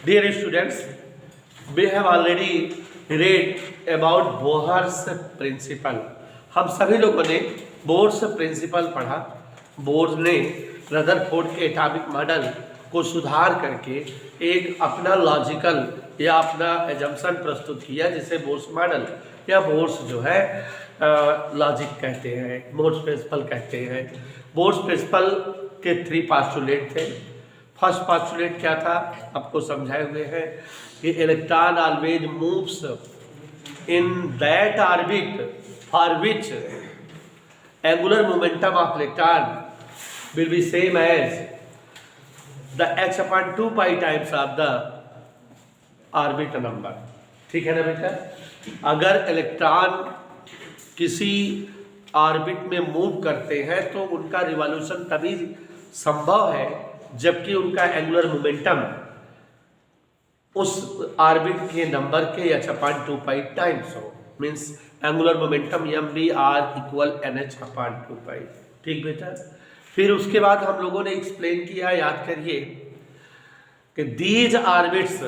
Dear students, we have already read about Bohr's principle. हम सभी लोगों ने बोर्स प्रिंसिपल पढ़ा। बोर्स ने रदरफोर्ड के एटॉमिक मॉडल को सुधार करके एक अपना लॉजिकल या अपना एजम्पशन प्रस्तुत किया, जिसे बोर्स मॉडल या बोर्स जो है लॉजिक कहते हैं, बोर्स प्रिंसिपल कहते हैं। बोर्स प्रिंसिपल के 3 पास्टुलेट थे। फर्स्ट पास्टुलेट क्या था, आपको समझाए हुए हैं कि electron always moves in that orbit for which angular momentum of electron will be same as the h/2 pi times of the orbit number. ठीक है ना बेटा? अगर इलेक्ट्रॉन किसी ऑर्बिट में मूव करते हैं तो उनका रिवॉल्यूशन तभी संभव है जबकि उनका एंगुलर मोमेंटम उस ऑर्बिट के नंबर के h/2 पाई टाइम्स हो। Means angular momentum mvr equal nh/2 पाई। ठीक बेटा? फिर उसके बाद हम लोगों ने एक्सप्लेन किया, याद करिए, कि these orbits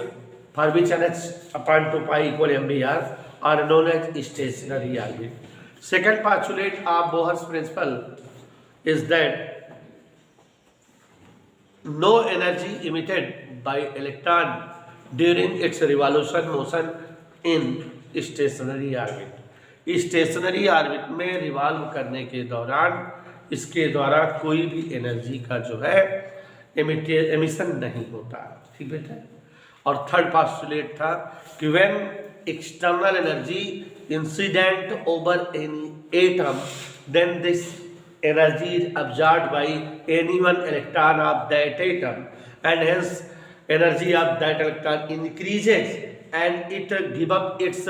for which nh/2 pi equal mvr are known as stationary orbit. Second postulate of Bohr's principle is that no energy emitted by electron during its revolution motion in stationary orbit। Stationery orbit में revolve करने के दौरान इसके द्वारा कोई भी energy का जो है एमिशन नहीं होता। ठीक बेटा? और थर्ड पास्टुलेट था कि when external energy incident over any atom then this energy is absorbed by any one electron of that atom, and hence energy of that electron increases and it give up its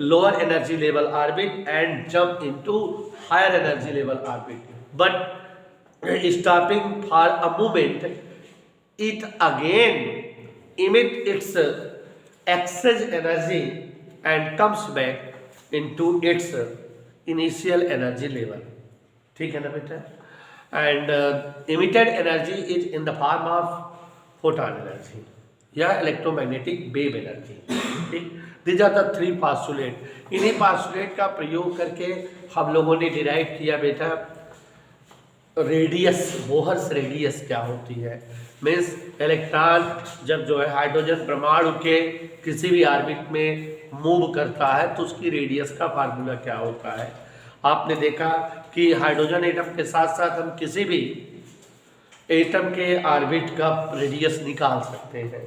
lower energy level orbit and jump into higher energy level orbit, but stopping for a moment it again emit its excess energy and comes back into its initial energy level। ठीक है ना बेटा? And emitted energy is in the form of photon energy या electromagnetic wave energy. ठीक, these are the 3 postulate. इन्हीं postulate का प्रयोग करके हम लोगों ने डिराइव किया बेटा रेडियस, बोहर्स रेडियस क्या होती है। मीन्स इलेक्ट्रॉन जब जो है हाइड्रोजन परमाणु के किसी भी ऑर्बिट में मूव करता है तो उसकी रेडियस का फार्मूला क्या होता है। आपने देखा कि हाइड्रोजन एटम के साथ साथ हम किसी भी एटम के ऑर्बिट का रेडियस निकाल सकते हैं।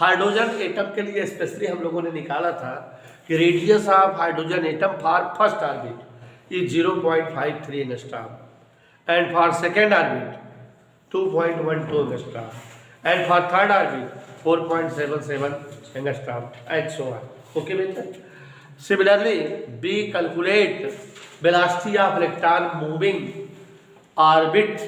हाइड्रोजन एटम के लिए स्पेशली हम लोगों ने निकाला था कि radius of hydrogen atom for first orbit is 0.53 angstrom and for second orbit 2.12 angstrom and for third orbit 4.77 angstrom and so on. Okay बेटा? Similarly we calculate velocity of electron moving orbits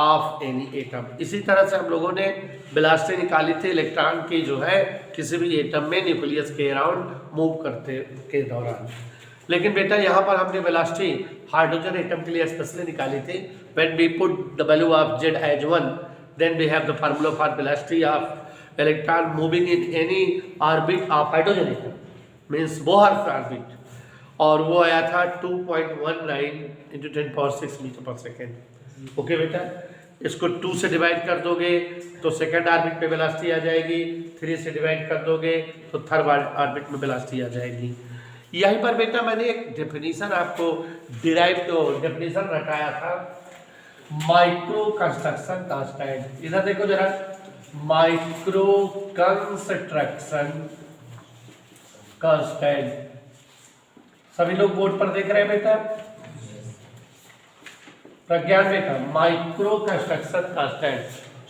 of any atom। इसी तरह से हम लोगों ने velocity निकाली थी electron की जो है किसी भी एटम में न्यूक्लियस के अराउंड मूव करते के दौरान। लेकिन बेटा यहाँ पर हमने वेलोसिटी हाइड्रोजन एटम के लिए स्पेशली निकाली थी। When we put the value of z as 1 then we have the formula for velocity of electron moving in any orbit of hydrogen atom means Bohr's orbit, और वो आया था 2.19 × 10⁻⁶ metre per second. Okay बेटा? इसको 2 से divide कर दोगे तो सेकेंड ऑर्बिट पे वेलोसिटी आ जाएगी, 3 से डिवाइड कर दोगे तो थर्ड ऑर्बिट में वेलोसिटी आ जाएगी। यहीं पर बेटा मैंने एक डेफिनेशन आपको डेफिनेशन रटाया था माइक्रो कंस्ट्रक्शन कांस्टेंट। इधर देखो जरा, माइक्रो कंस्ट्रक्शन कांस्टेंट। सभी लोग बोर्ड पर देख रहे हैं बेटा? प्रज्ञान बेटा, माइक्रो कंस्ट्रक्शन कांस्टेंट,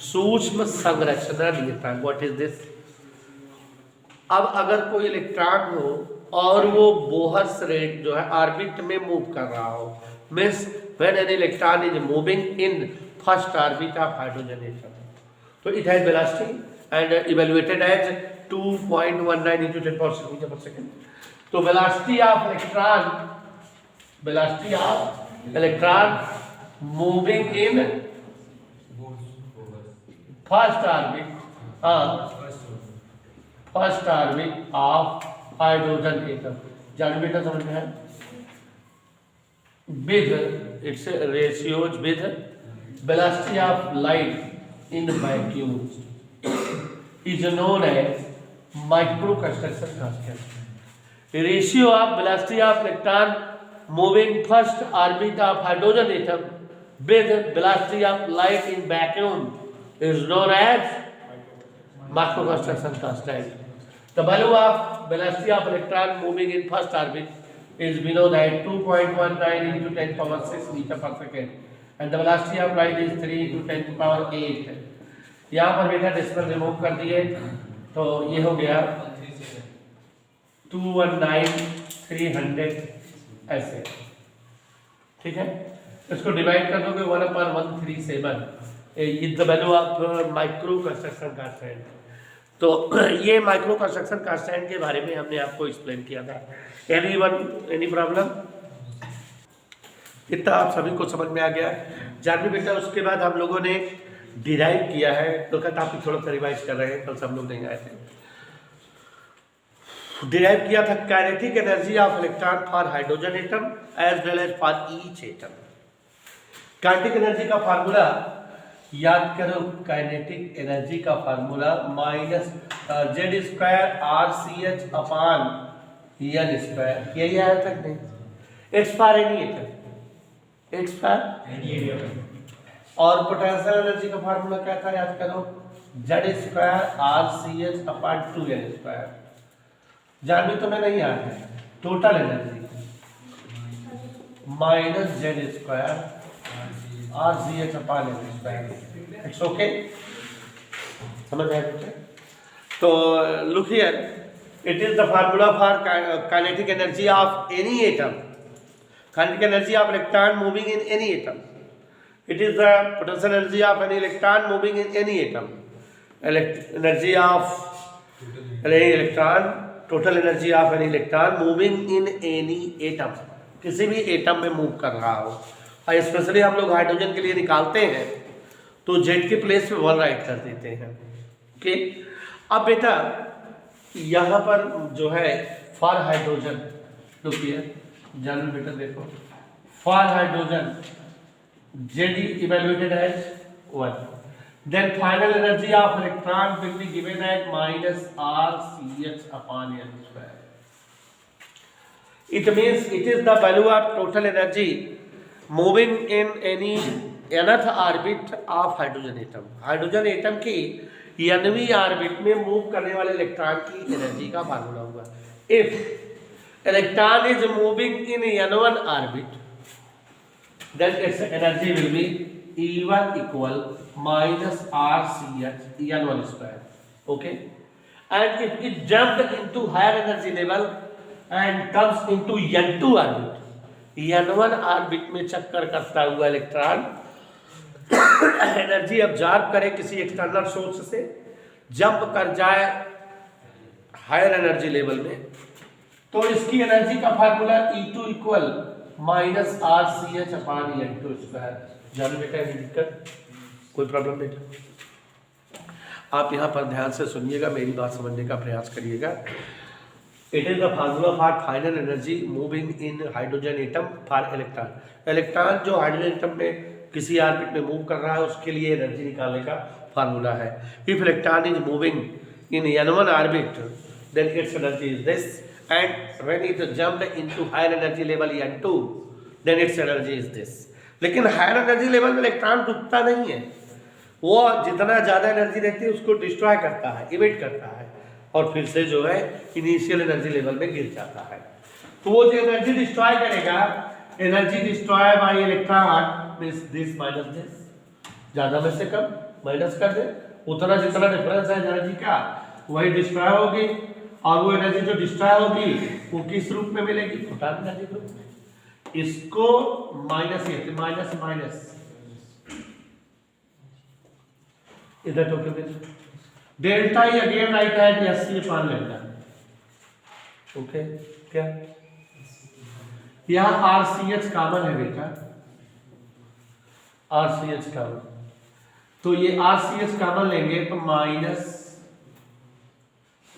सूक्ष्म संरचना नियतांक। What is this? अब अगर कोई इलेक्ट्रॉन हो और वो बोहर्स रेट जो है ऑर्बिट में मूव कर रहा हो, means when an electron is moving in first orbit of hydrogen atom, तो it has velocity and evaluated as 2.19 × 10⁻⁶ metre per second. तो velocity of electron moving in first orbit first orbit of hydrogen atom. जान बेटा समझ में है? with its ratios with velocity of light in vacuum is known as microconstruction constant. Ratio of velocity of electron moving first orbit of hydrogen atom with velocity of light in vacuum is known as microconstruction constant. The value of velocity of electron moving in first orbit is below that 2.19 into 10 power 6 meter per second and the velocity of light is 3 into 10 to power 8. यहाँ पर बेटा decimal remove कर दिए तो ये हो गया 219,300 ऐसे, ठीक है। इसको डिवाइड कर दोगे 1/137 is the value of micro construction constant. तो ये माइक्रो कंस्ट्रक्शन कांस्टेंट के बारे में हमने आपको एक्सप्लेन किया था। Any problem? इतना आप सभी को समझ में आ गया? जानवी बेटा उसके बाद हम लोगों ने डिराइव किया है, तो क्या आप थोड़ा सा रिवाइज कर रहे हैं, कल सब लोग नहीं आए थे। डिराइव किया था kinetic energy of electron for hydrogen atom as well as for each atom. Kinetic energy का फार्मूला याद करो, काइनेटिक एनर्जी का formula minus Z square R C H upon n square, यही आया तक नहीं? It's for any atom, it's for any atom. और potential energy का फार्मूला क्या था याद करो, Z square R C H upon 2n square. Janvi तो मैं नहीं याद है, total energy minus Z square R C H upon n square. It's okay, समझ आया बेटा? तो look here, it is the formula for kinetic energy of any atom, kinetic energy of electron moving in any atom. It is the potential energy of any electron moving in any atom. Energy of any electron, total energy of any electron moving in any atom. किसी भी atom में move कर रहा हो, और specially हम लोग hydrogen के लिए निकालते हैं तो जेड के प्लेस पे 1 राइट कर देते हैं। ओके, अब बेटा यहाँ पर जो है फॉर हाइड्रोजन, रुकिए जानू बेटा देखो, for hydrogen Z evaluated as 1. Then final energy of electron will be given as minus RCH upon n square. It means it is the value of total energy moving in any nth orbit of hydrogen atom. Hydrogen atom की nवीं orbit में move करने वाले electron की energy का formula होगा। If electron is moving in n1 orbit, then its energy will be E1 equal minus RCH n1 square. Okay, and if it jumped into higher energy level and comes into n2 orbit, n1 orbit में चक्कर करता हुआ electron energy absorb करे किसी external source से, jump कर जाए higher energy level में, तो इसकी एनर्जी का formula E2 equal minus R C H upon n two square. जानो बेटा दिक्कत, कोई प्रॉब्लम बेटा? आप यहाँ पर ध्यान से सुनिएगा, मेरी बात समझने का प्रयास करिएगा। It is the formula for final energy moving in hydrogen atom for electron. Electron जो हाइड्रोजन एटम में किसी ऑर्बिट में मूव कर रहा है उसके लिए एनर्जी निकालने का फार्मूला है। If electron is moving in n1 orbit then its energy is this, and when it jumped into higher energy level n2 then its energy is this। लेकिन हायर एनर्जी लेवल में electron रुकता नहीं है, वो जितना ज़्यादा energy रहती है उसको डिस्ट्रॉय करता है, इमिट करता है, और फिर से जो है इनिशियल एनर्जी लेवल में गिर जाता है। तो वो जो एनर्जी डिस्ट्रॉय करेगा, energy destroy bye electron means this minus this, ज़्यादा में से कम माइनस कर दे, उतना जितना डिफरेंस है एनर्जी का वही डिस्ट्रॉय होगी, और वो एनर्जी जो डिस्ट्रॉय होगी वो किस रूप में मिलेगी? फोटॉन एनर्जी रूप में। इसको माइनस ये माइनस माइनस इधर टोके में डेल्टा ही again right hand S C upon lambda. Okay, क्या यहाँ आर सी एच कॉमन है बेटा, आर सी एच कॉमन, तो ये आर सी एच कॉमन लेंगे तो माइनस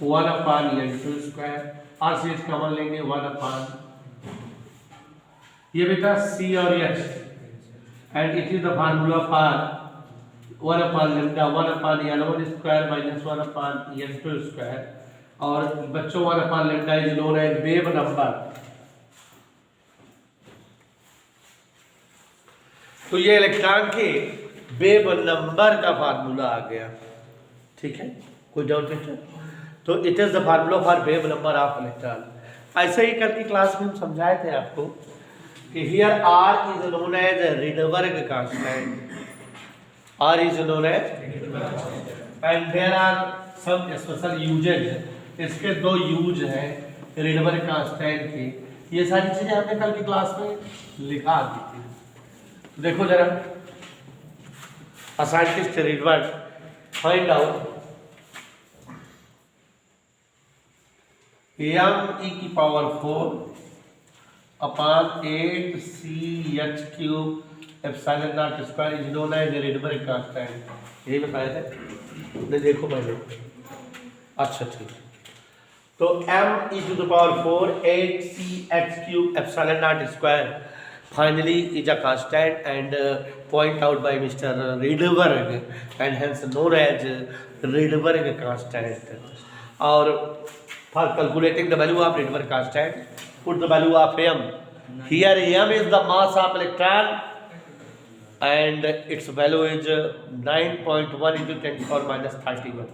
1/n² और सी एच कॉमन लेंगे 1/, ये बेटा सी और H, and it is the formula for 1/λ 1/n1² minus 1/n2², और बच्चों 1/λ is known as wave number. तो ये इलेक्ट्रॉन के वेव नंबर का फार्मूला आ गया, ठीक है, कोई डाउट नहीं? तो it is the formula for wave number of electron. ऐसे ही कल की क्लास में हम समझाए थे आपको कि here R is known as Rydberg constant, R is known as, and there are some special uses, इसके दो यूज हैं रिडबर्ग कांस्टेंट के। ये सारी चीजें हमने कल की क्लास में लिखा दी थी। देखो जरा, a scientist Rydberg find out m⁴ upon 8 CH³ is known as Rydberg constant। यही बताया थे नहीं? देखो पहले, अच्छा ठीक। तो m⁴ 8 CH³ finally is a constant and point out by Mr. Rydberg and hence known as Rydberg constant। और for calculating the value of Rydberg constant, put the value of m. Here m is the mass of electron and its value is 9.1 × 10⁻31.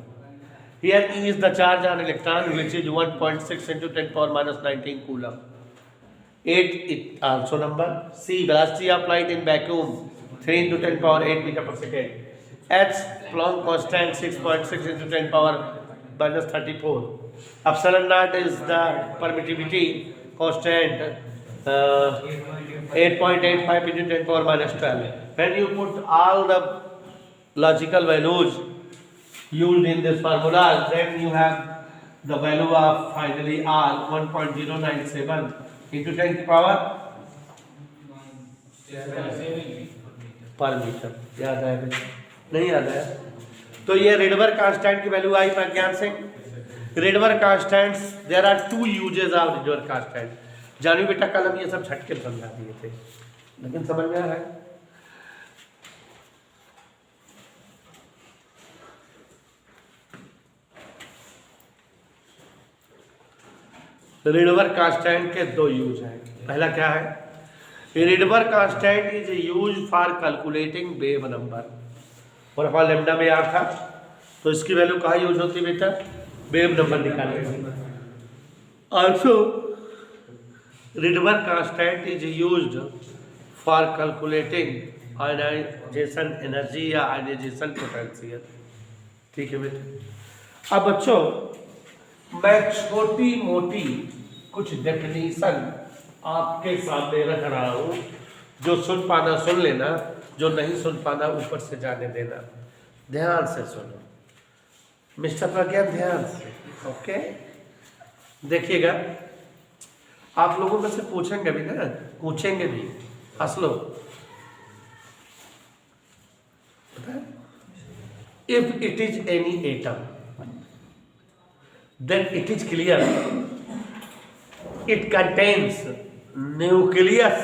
Here E is the charge on electron which is 1.6 × 10⁻19 coulomb. 8 it also number. C velocity of light in vacuum 3 × 10⁸ meter per second. H Planck constant 6.6 × 10⁻34. Epsilon naught is the permittivity constant 8.85 × 10⁻12. When you put all the logical values used in this formula, then you have the value of finally R 1.097 into 10 power पर metre. याद आया बेटा? नहीं याद आया? तो ये Rydberg constant की वैल्यू आई Pragyan Singh. Rydberg constants, there are two uses of Rydberg constant. Janvi बेटा कल हम ये सब झटके समझा दिए थे, लेकिन समझ में आ रहा है? रिडबर्ग कांस्टेंट के दो यूज हैं। पहला क्या है? Rydberg constant is use for calculating wave number. और अपना लैम्डा में यार था, तो इसकी वैल्यू कहाँ यूज होती है बेटा? वेव नंबर निकालने में। Also Rydberg constant is used for calculating ionization energy या आयनाइजेशन पोटेंशियल। ठीक है बेटा? अब बच्चों मैं छोटी मोटी कुछ डेफिनेशन आपके सामने रख रहा हूं, जो सुन पाना सुन लेना, जो नहीं सुन पाना ऊपर से जाने देना। ध्यान से सुनो मिस्टर प्रज्ञान, ध्यान से, ओके? देखिएगा, आप लोगों में से पूछेंगे भी ना, पूछेंगे भी, हंस लो। If it is any atom then it is clear it contains nucleus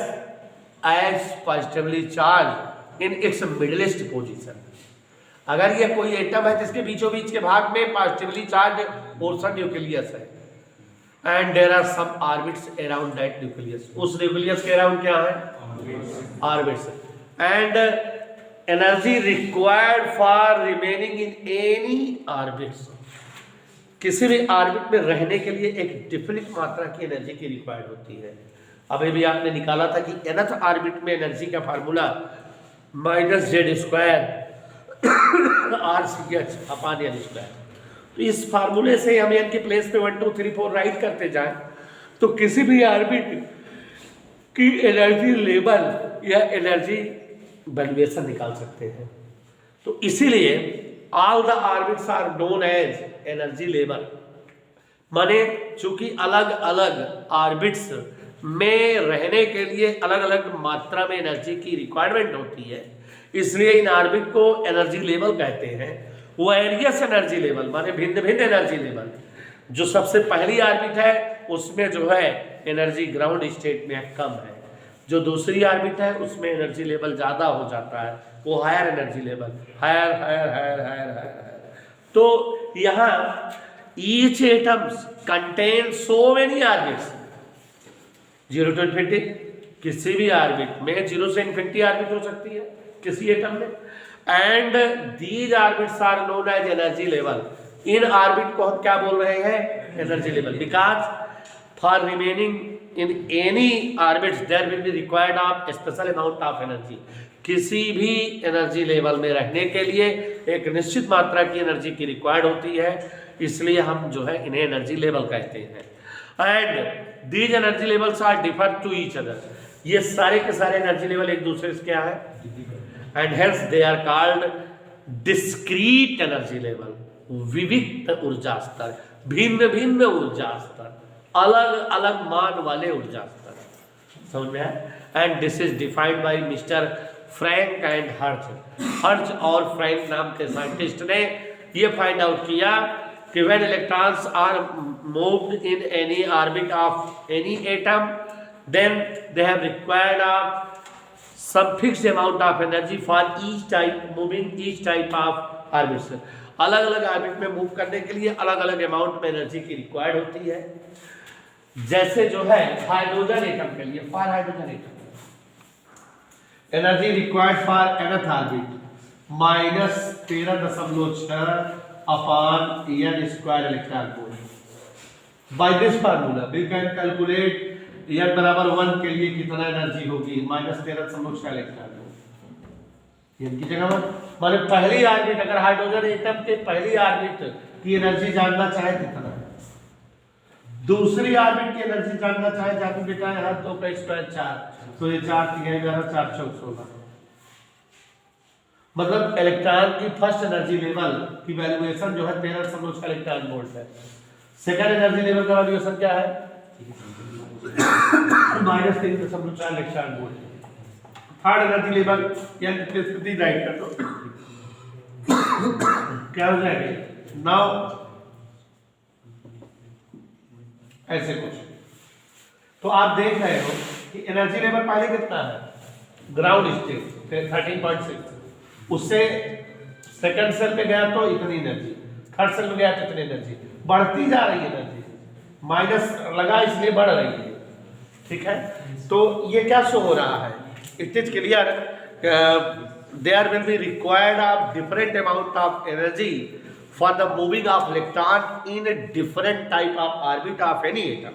as positively charged in its midlist position। अगर ये कोई एटम है जिसके बीचों बीच के भाग में पॉजिटिवली चार्ज पोर्शन न्यूक्लियस है, and there are some orbits around that nucleus. उस न्यूक्लियस के अराउंड क्या है? Orbits. And energy required for remaining in any orbits, किसी भी ऑर्बिट में रहने के लिए एक डिफिनिट मात्रा की एनर्जी की रिक्वायर्ड होती है। अभी भी आपने निकाला था कि nth ऑर्बिट में एनर्जी का फार्मूला -z² RCH/L²। तो इस फार्मूले से हम n के प्लेस पे 1 2 3 4 राइट करते जाएं तो किसी भी ऑर्बिट की एनर्जी लेवल या एनर्जी वैल्यूएशन निकाल सकते हैं। तो इसीलिए all the orbits are known as energy level, माने चूंकि अलग अलग ऑर्बिट्स में रहने के लिए अलग अलग मात्रा में एनर्जी की रिक्वायरमेंट होती है, इसलिए इन ऑर्बिट को एनर्जी लेवल कहते हैं। वेरियस एनर्जी लेवल माने भिन्न भिन्न एनर्जी लेवल जो सबसे पहली ऑर्बिट है उसमें जो है एनर्जी ग्राउंड स्टेट में कम है, जो दूसरी ऑर्बिट है उसमें एनर्जी लेवल ज़्यादा हो जाता है, वो higher energy level, higher higher higher higher higher. तो यहाँ each atoms contain so many orbits 0 to infinity, किसी भी ऑर्बिट में 0 से इन्फिनिटी ऑर्बिट हो सकती है किसी एटम में, and these orbits are known as energy level. इन ऑर्बिट को हम क्या बोल रहे हैं? Energy level, because for remaining in any orbits there will be required of special amount of energy. किसी भी एनर्जी लेवल में रहने के लिए एक निश्चित मात्रा की एनर्जी की रिक्वायर्ड होती है, इसलिए हम जो है इन्हें एनर्जी लेवल कहते हैं। And these energy levels are differ to each other, ये सारे के सारे एनर्जी लेवल एक दूसरे से क्या है, and hence they are called discrete energy level, विविध ऊर्जा स्तर, भिन्न भिन्न ऊर्जा स्तर, अलग अलग मान वाले ऊर्जा स्तर, समझ में आया? And this is defined by mister Franck and Hertz. Hertz और फ्रैंक नाम के साइंटिस्ट ने ये फाइंड आउट किया कि when electrons are moved in any orbit of any atom then they have required of some fixed amount of energy for each type moving each type of orbits। अलग अलग orbit में move करने के लिए अलग अलग अमाउंट में energy की रिक्वायर्ड होती है। जैसे जो है हाइड्रोजन एटम के लिए, for hydrogen atom energy required for nth orbit -13.6 upon n square electron volt. By this formula we can calculate n बराबर 1 के लिए कितना एनर्जी होगी, -13.6 इलेक्ट्रॉन वोल्ट। n की जगह माने पहली ऑर्बिट, अगर हाइड्रोजन एटम के पहली ऑर्बिट की एनर्जी जानना चाहे कितना, दूसरी ऑर्बिट की एनर्जी जानना चाहे, जाकर बेटा यहाँ 2 का स्क्वायर 4, तो ये 4 3 11 4 4 16, मतलब इलेक्ट्रॉन की फर्स्ट एनर्जी लेवल की वैल्यूएशन जो है 13.6 इलेक्ट्रॉन वोल्ट है। सेकंड एनर्जी लेवल का वैल्यूएशन क्या है? -3.4 electron volt. Third energy level या स्थिति राइट कर दो, क्या हो जाएगा? नाउ ऐसे कुछ, तो आप देख रहे हो कि एनर्जी लेवल पहले कितना है, ग्राउंड स्टेट 13.6, उससे सेकंड सेल पे गया तो इतनी एनर्जी, थर्ड सेल में गया तो इतनी एनर्जी, बढ़ती जा रही है एनर्जी, माइनस लगा इसलिए बढ़ रही है, ठीक है? तो ये क्या शो हो रहा है? It is clear there will be required of different amount of energy for the moving of electron in different type of orbit of any atom.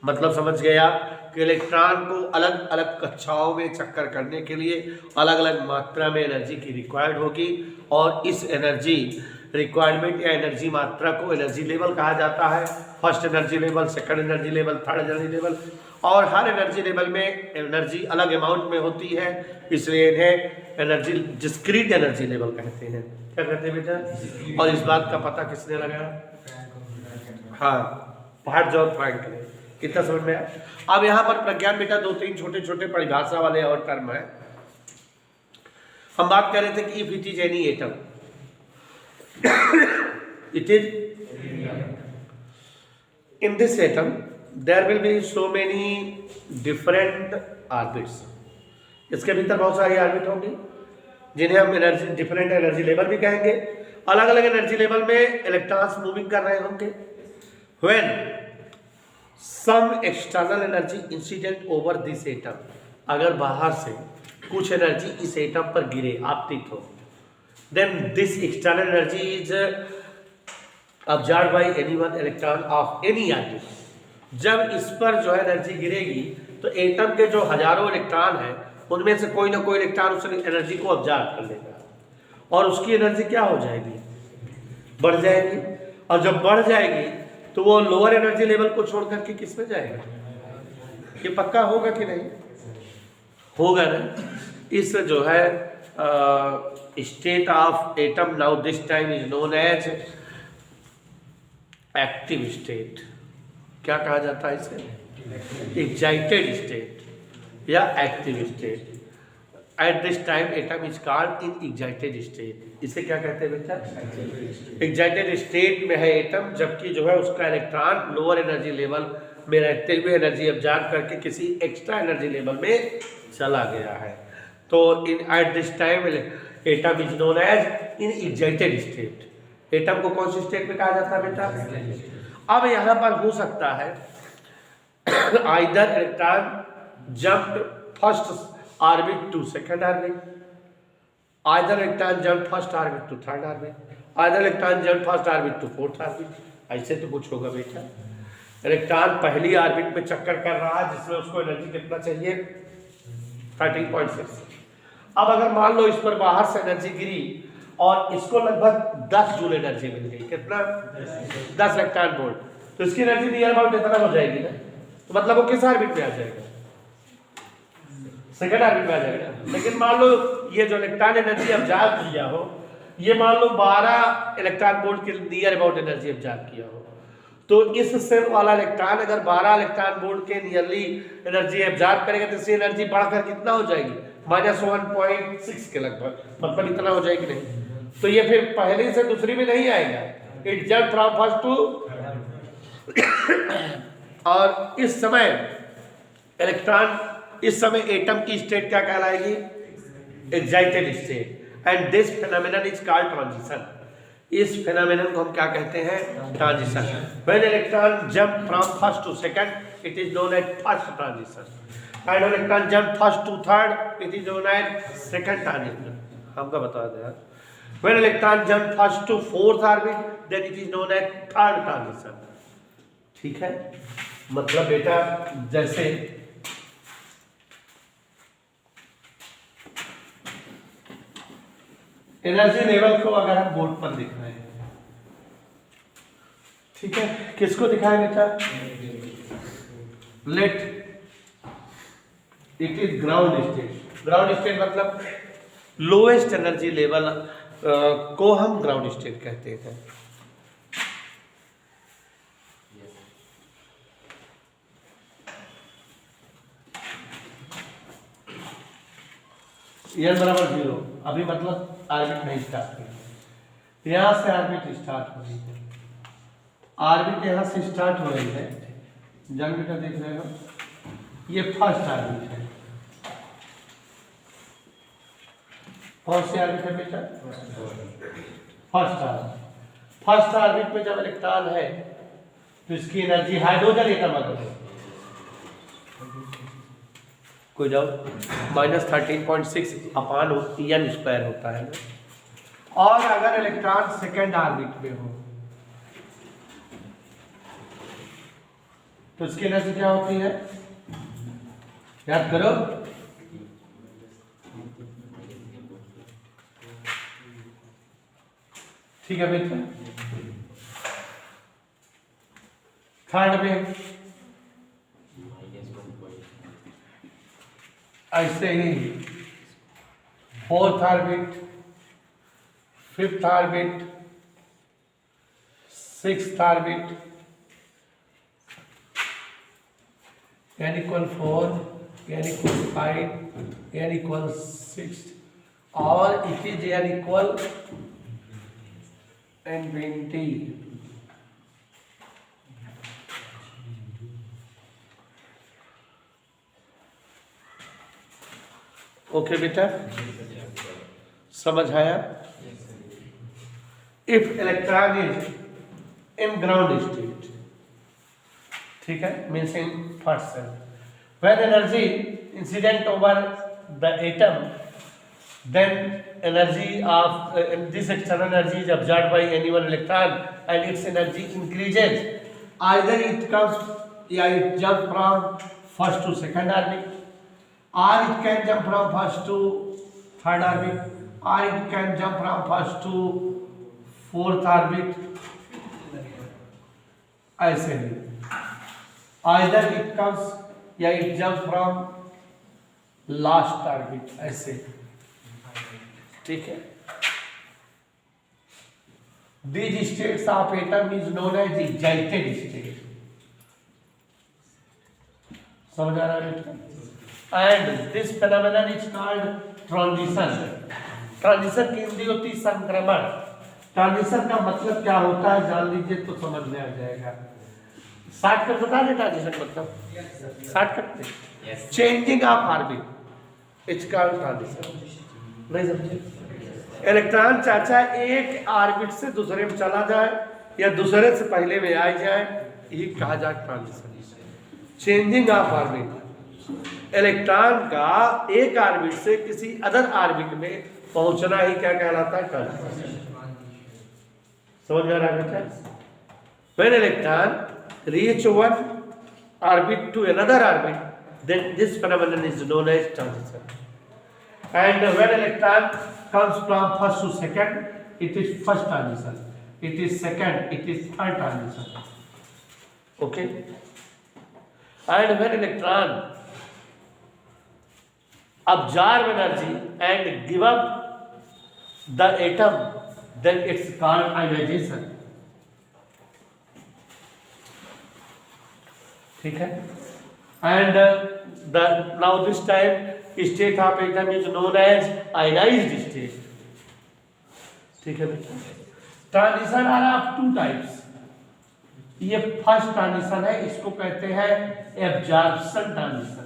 मतलब समझ गए आप कि इलेक्ट्रॉन को अलग अलग कक्षाओं में चक्कर करने के लिए अलग अलग मात्रा में एनर्जी की रिक्वायर्ड होगी, और इस एनर्जी रिक्वायरमेंट या एनर्जी मात्रा को एनर्जी लेवल कहा जाता है। First energy level, second energy level, third energy level, और हर एनर्जी लेवल में एनर्जी अलग अमाउंट में होती है, इसलिए इन्हें एनर्जी डिस्क्रीट एनर्जी लेवल कहते हैं। क्या कहते हैं बेटा? और इस बात का पता किसने लगाया? हाँ, हर्ट्ज और फ्रैंक ने। कितना समझ में आया? अब यहाँ पर प्रज्ञान बेटा 2-3 छोटे छोटे परिभाषा वाले और टर्म है। हम बात कर रहे थे कि if it is any atom, it is in this atom there will be so many different orbits. इसके भीतर बहुत सारी ऑर्बिट होंगी जिन्हें हम एनर्जी डिफरेंट एनर्जी लेवल भी कहेंगे। अलग अलग एनर्जी लेवल में इलेक्ट्रॉन्स मूविंग कर रहे होंगे। When some external energy incident over this atom, अगर बाहर से कुछ एनर्जी इस एटम पर गिरे, आपतित हो, then this external energy is observed by any one electron of any orbit. जब इस पर जो है एनर्जी गिरेगी तो एटम के जो हजारों इलेक्ट्रॉन हैं उनमें से कोई ना कोई इलेक्ट्रॉन उस एनर्जी को ऑब्जर्व कर लेगा, और उसकी एनर्जी क्या हो जाएगी? बढ़ जाएगी। और जब बढ़ जाएगी तो वो लोअर एनर्जी लेवल को छोड़ करके किस में जाएगा? ये पक्का होगा कि नहीं? होगा ना। इस जो है state of atom now this time is known as active state. क्या कहा जाता है इसे? एक्साइटेड स्टेट या active state. At this time atom is called in excited state. इसे क्या कहते हैं बेटा? एक्साइटेड स्टेट में है एटम, जबकि जो है उसका इलेक्ट्रॉन लोअर एनर्जी लेवल में रहते हुए एनर्जी एब्जॉर्ब करके किसी एक्स्ट्रा एनर्जी लेवल में चला गया है। तो in at this time atom is known as in excited state. Atom को कौन सी स्टेट में कहा जाता है बेटा? अब यहाँ पर हो सकता है either electron jump first orbit to second orbit, either electron jump first orbit to third orbit, either electron jump first orbit to fourth orbit. ऐसे तो कुछ होगा बेटा। इलेक्ट्रॉन पहली ऑर्बिट में चक्कर कर रहा है जिसमें उसको एनर्जी कितना चाहिए? 13.6। अब अगर मान लो इस पर बाहर से एनर्जी गिरी और इसको लगभग 10 जूल एनर्जी मिल गई। कितना? 10 इलेक्ट्रॉन वोल्ट। तो इसकी एनर्जी नियर अबाउट इतना हो जाएगी ना, तो मतलब वो किस ऑर्बिट में आ जाएगा? सेकंड ऑर्बिट में आ जाएगा। लेकिन मान लो ये जो इलेक्ट्रॉन एनर्जी अब्जॉर्ब किया हो, ये मान लो 12 इलेक्ट्रॉन वोल्ट के नियर अबाउट एनर्जी अब्जॉर्ब किया हो, तो इस सेल वाला इलेक्ट्रॉन अगर 12 इलेक्ट्रॉन वोल्ट के नियरली एनर्जी एब्जॉर्ब करेगा तो इसकी एनर्जी बढ़कर कितना हो जाएगी? -1.6 के लगभग, मतलब इतना हो जाएगी नहीं। तो ये फिर पहली से दूसरी में नहीं आएगा, it jump from first to. और इस समय इलेक्ट्रॉन, इस समय एटम की स्टेट क्या कहलाएगी? Excited state. And this phenomenon is called transition. इस फिनोमेनन को हम क्या कहते हैं? Transition. When electron jump from first to second it is known as first transition, and electron jump first to third it is known as second transition. हमका बता दे यार। When electron jump first to fourth orbit then it is known as third transition. ठीक है, मतलब बेटा जैसे energy level को अगर हम बोर्ड पर लिख रहे हैं, ठीक है, किसको दिखाएं बेटा? Let it is ground state. Ground state मतलब लोएस्ट एनर्जी लेवल को हम ग्राउंड स्टेट कहते हैं। n बराबर 0, अभी मतलब ऑर्बिट नहीं स्टार्ट हुई, यहाँ से ऑर्बिट स्टार्ट हो रही है। ऑर्बिट यहाँ से स्टार्ट हो रही है, जन बेटा देख रहे हो, ये फर्स्ट ऑर्बिट है। कौन सी ऑर्बिट है बेटा? First orbit. फर्स्ट ऑर्बिट में जब इलेक्ट्रॉन है तो इसकी एनर्जी हाइड्रोजन एटम अगर कोई जाओ -13.6 अपान n² होता है ना। और अगर इलेक्ट्रॉन सेकेंड ऑर्बिट में हो तो इसकी एनर्जी क्या होती है? याद करो, ठीक है बेटा। थर्ड में ऐसे ही fourth orbit, fifth orbit, sixth orbit, n = 4, n = 5, n = 6 और it is n = n20। Okay बेटा, समझ आया? If electron is in ground state, ठीक है, means in first shell, when energy incident over the atom then energy of this external energy is absorbed by any one electron and its energy increases. Either it comes, it jump from first to second orbit, or it can jump from first to third orbit, or it can jump from first to fourth orbit. ऐसे ही either it comes या it jumps from last orbit, ऐसे, ठीक है। These states of atom is known as excited state। समझ आ रहा है बेटा? And this phenomenon is called transition. Transition की हिंदी होती है संक्रमण। ट्रांजिशन का मतलब क्या होता है जान लीजिए तो समझ में आ जाएगा। शॉर्टकट बता दे ट्रांजिशन मतलब, शॉर्टकट में changing of orbit it's called transition. नहीं समझे? इलेक्ट्रॉन चाचा एक ऑर्बिट से दूसरे में चला जाए या दूसरे से पहले में आ जाए, यही कहा जाए transition. Changing of orbit, electron का एक ऑर्बिट से किसी अदर ऑर्बिट में पहुंचना ही क्या कहलाता है? ट्रांजिशन। समझ में आ रहा है बेटा? When electron reach one orbit to another orbit, then this phenomenon is known as transition. And when electron comes from first to second, it is first transition. It is second, it is third transition. Okay? And when electron absorb energy and give up the atom, then it's called ionization. ठीक है? And now this time state of atom is known as ionized state. ठीक है बेटा? Transition are of two types. ये first transition है, इसको कहते हैं absorption transition.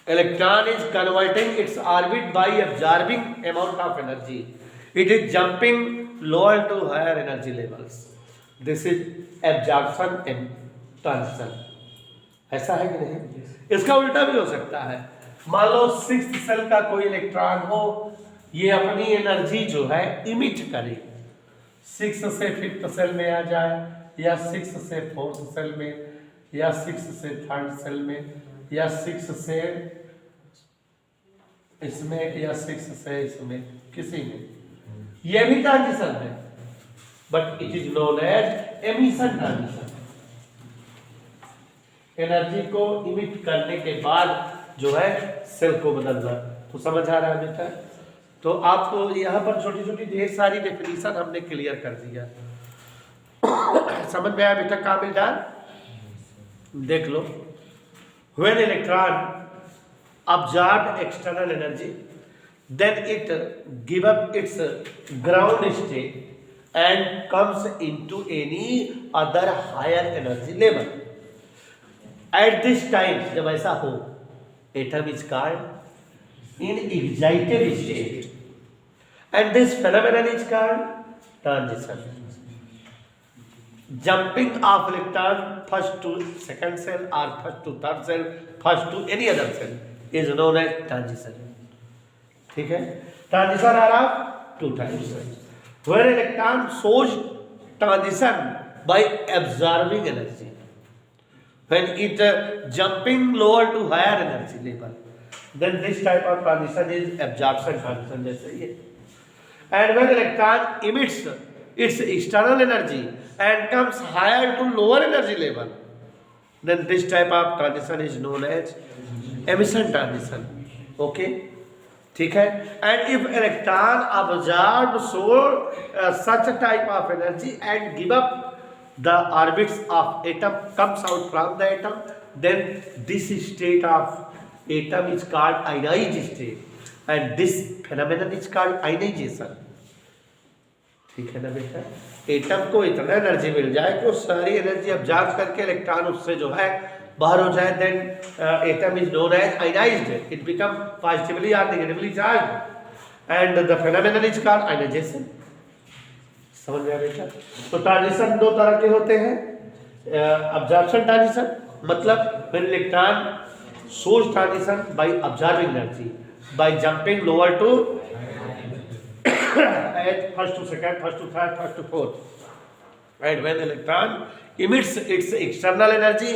Electron is converting its orbit by absorbing amount of energy. It is jumping lower to higher energy levels. This is absorption and transition. ऐसा है कि नहीं? इसका उल्टा भी हो सकता है। मान लो सिक्स्थ सेल का कोई इलेक्ट्रॉन हो, ये अपनी एनर्जी जो है इमिट करे, सिक्स से फिफ्थ सेल में आ जाए, या सिक्स से फोर्थ सेल में, या सिक्स से थर्ड सेल में, या सिक्स से इसमें, या सिक्स से इसमें, किसी में, यह भी ट्रांजिशन है, but it is known as emission transition. Energy को इमिट करने के बाद जो है सेल को बदलना। तो समझ आ रहा है बेटा? तो आपको यहाँ पर छोटी छोटी ढेर सारी डेफिनेशन हमने क्लियर कर दिया। समझ में आया बेटा काबिल जान? देख लो, when electron absorbed external energy, then it give up its ground state and comes into any other higher energy level. At this time, जब ऐसा हो, atom is called in excited state, and this phenomenon is called transition. Jumping of electron first to second cell or first to third cell, first to any other cell is known as transition. ठीक है? Transition are of two types. Where electron shows transition by absorbing energy, when it jumping lower to higher energy level, then this type of transition is absorption transition जैसे ये. And when electron emits its external energy and comes higher to lower energy level, then this type of transition is known as emission transition. Okay? ठीक है? And if electron absorb such a type of energy and give up the orbits of atom, comes out from the atom, then this state of atom is called ionized state, and this phenomenon is called ionization. ठीक है ना बेटा? Atom को इतना energy मिल जाए कि वो सारी एनर्जी अब्जॉर्ब करके इलेक्ट्रॉन उससे जो है बाहर हो जाए, then atom is known as ionised, it become positively और negatively charged, and the phenomenon is called ionisation. समझ में आया बेटा? तो ट्रांजिशन दो तरह के होते हैं। अब्जॉर्प्शन ट्रांजिशन मतलब when electron source transition by absorbing energy by jumping lower to first to second, first to third, first to fourth. And when electron emits its external energy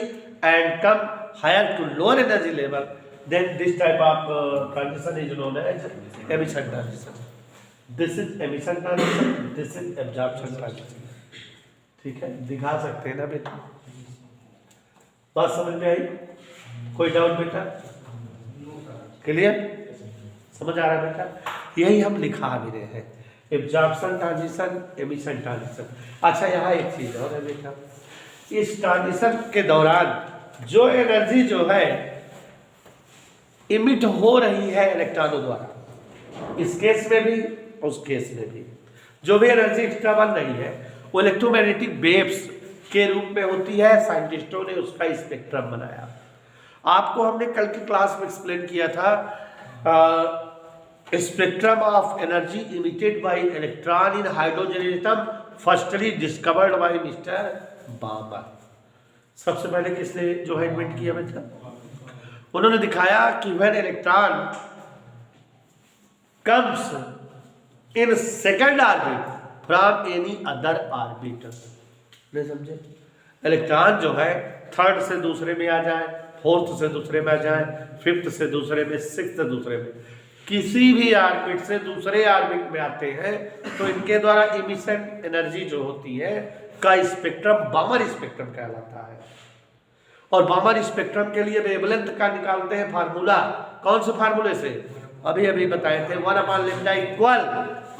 and come higher to lower energy level, then this type of transition is known as emission transition. This is emission transition, this is absorption transition. ठीक है? दिखा सकते हैं ना बेटा? बात समझ में आई? कोई डाउट बेटा? क्लियर? समझ आ रहा है बेटा? यही हम लिखा भी रहे हैं, एब्जॉर्प्शन ट्रांजिशन, एमिशन ट्रांजिशन। अच्छा, यहाँ एक चीज और है बेटा, इस ट्रांजिशन के दौरान जो एनर्जी जो है इमिट हो रही है इलेक्ट्रॉनों द्वारा, इस केस में भी उस केस में भी जो भी एनर्जी एक्स्ट्रा बन रही है वो इलेक्ट्रोमैग्नेटिक वेव्स के रूप में होती है। साइंटिस्टों ने उसका स्पेक्ट्रम बनाया। आपको हमने कल की क्लास में एक्सप्लेन किया था spectrum of energy emitted by electron in hydrogen atom firstly discovered by mister Balmer. सबसे पहले किसने जो है इन्वेंट किया था? उन्होंने दिखाया कि when electron comes in second orbit from any other orbit, नहीं समझे? इलेक्ट्रॉन जो है थर्ड से दूसरे में आ जाए, फोर्थ से दूसरे में आ जाए, फिफ्थ से दूसरे में, सिक्स्थ से दूसरे में, किसी भी ऑर्बिट से दूसरे ऑर्बिट में आते हैं तो इनके द्वारा इमिशन एनर्जी जो होती है का स्पेक्ट्रम बामर स्पेक्ट्रम कहलाता है। और बामर स्पेक्ट्रम के लिए वेवलेंथ का निकालते हैं फार्मूला। कौन से फार्मूले से? अभी अभी बताए थे, 1/λ इक्वल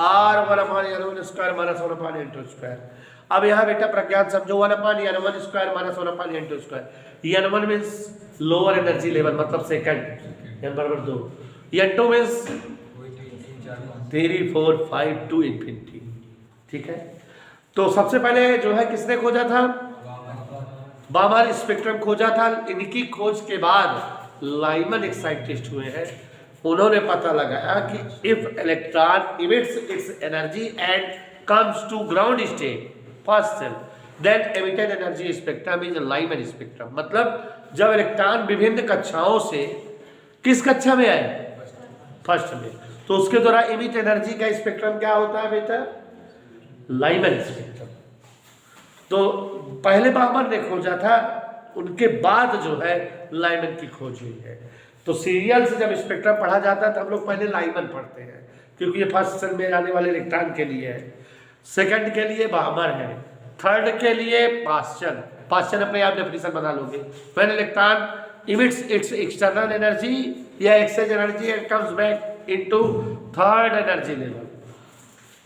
r1/n² माइनस 1/n²। अब यहाँ बेटा प्रज्ञान समझो, 1/n² minus 1/n²। n1 means lower energy level, मतलब सेकंड, n बराबर 2, n2 मीन्स 3 4 5 टू इंफिनिटी। ठीक है, तो सबसे पहले जो है किसने खोजा था? बामर स्पेक्ट्रम खोजा था। इनकी खोज के बाद लाइमन एक साइंटिस्ट हुए हैं, उन्होंने पता लगाया कि if electron emits its energy and comes to ground state first shell then emitted energy spectrum is Lyman spectrum. मतलब जब इलेक्ट्रॉन विभिन्न कक्षाओं से किस कक्षा में आए? फर्स्ट में, तो उसके द्वारा इमिट एनर्जी का स्पेक्ट्रम क्या होता है बेटा? Lyman spectrum. तो पहले बामर ने खोजा था, उनके बाद जो है लाइमन की खोज हुई है। तो सीरियल से जब स्पेक्ट्रम पढ़ा जाता है तो हम लोग पहले लाइमन पढ़ते हैं, क्योंकि ये फर्स्ट सेल में आने वाले इलेक्ट्रॉन के लिए है, सेकंड के लिए बामर है, थर्ड के लिए पास्चन। पास्चन अपने आप डेफिनेशन बना लोगे। When electron emits its external energy या exchange energy and comes back into third energy level,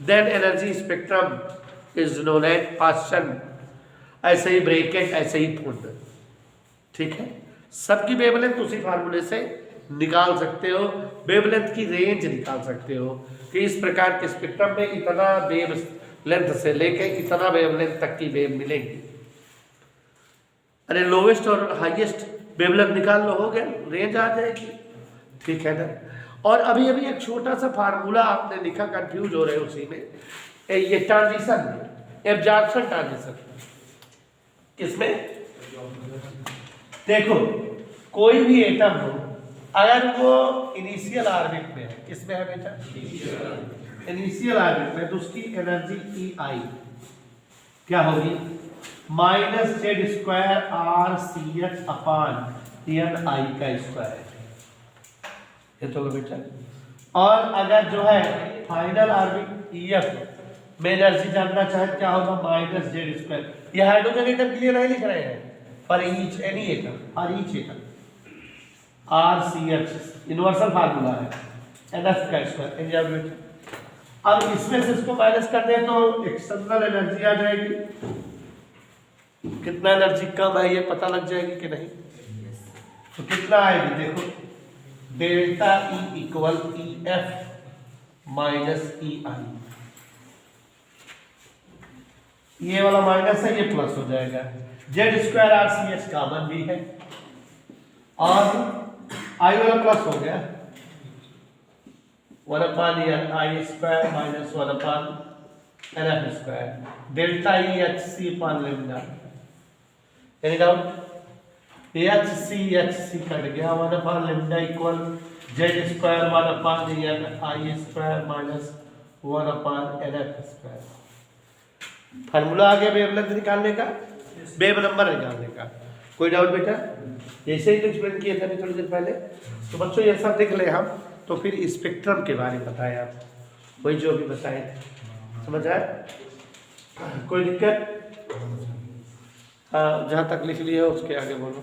then energy spectrum is known as Paschen. ऐसे ही ब्रैकेट, ऐसे ही फुड। ठीक है, सबकी वेवलेंथ उसी फार्मूले से निकाल सकते हो, वेवलेंथ की रेंज निकाल सकते हो कि इस प्रकार के स्पेक्ट्रम में इतना वेव लेंथ से लेके इतना वेवलेंथ तक की वेव मिलेगी। अरे लोवेस्ट और हाईएस्ट वेवलेंथ निकाल लो, हो गया, रेंज आ जाएगी। ठीक है ना? और अभी अभी एक छोटा सा फार्मूला आपने लिखा, कंफ्यूज हो रहे हो उसी में, ये ट्रांजिशन में, एब्जॉर्प्शन ट्रांजिशन। किसमें? देखो, कोई भी एटम हो, अगर वो इनिशियल ऑर्बिट में है, किसमें है बेटा? इनिशियल ऑर्बिट में, तो उसकी एनर्जी EI क्या होगी? -z² RCH अपान NI का स्क्वायर। ये तो बेटा। और अगर जो है फाइनल ऑर्बिट EF में एनर्जी जानना चाहे क्या होगा? -z²। ये हाइड्रोजन एटम के लिए नहीं लिख रहे हैं, for each any atom, for each atom RCH universal formula है, NF का स्क्वायर। अब इसमें से इसको माइनस कर दें तो एक्सटर्नल एनर्जी आ जाएगी। कितना एनर्जी कम है ये पता लग जाएगी कि नहीं? तो कितना आएगी? देखो, delta E equal EF minus EI। ये वाला माइनस है, ये प्लस हो जाएगा। Z² RCH कॉमन भी है और I वाला प्लस हो गया, 1/NI² minus 1/NF²। Delta EHC upon lambda. Any doubt? HC cut गया, 1/λ equal Z² 1/NI² minus 1/NF²। Formula आ गया वेवलेंथ निकालने का, वेव नंबर निकालने का। कोई डाउट बेटा? जैसे ही तो एक्सप्लेन किए थे थोड़ी देर पहले। तो बच्चों ये सब देख ले हम, तो फिर स्पेक्ट्रम के बारे में बताए आप, वही जो अभी बताए थे। समझ आए? कोई दिक्कत? हाँ, जहाँ तक लिख लिए उसके आगे बोलो।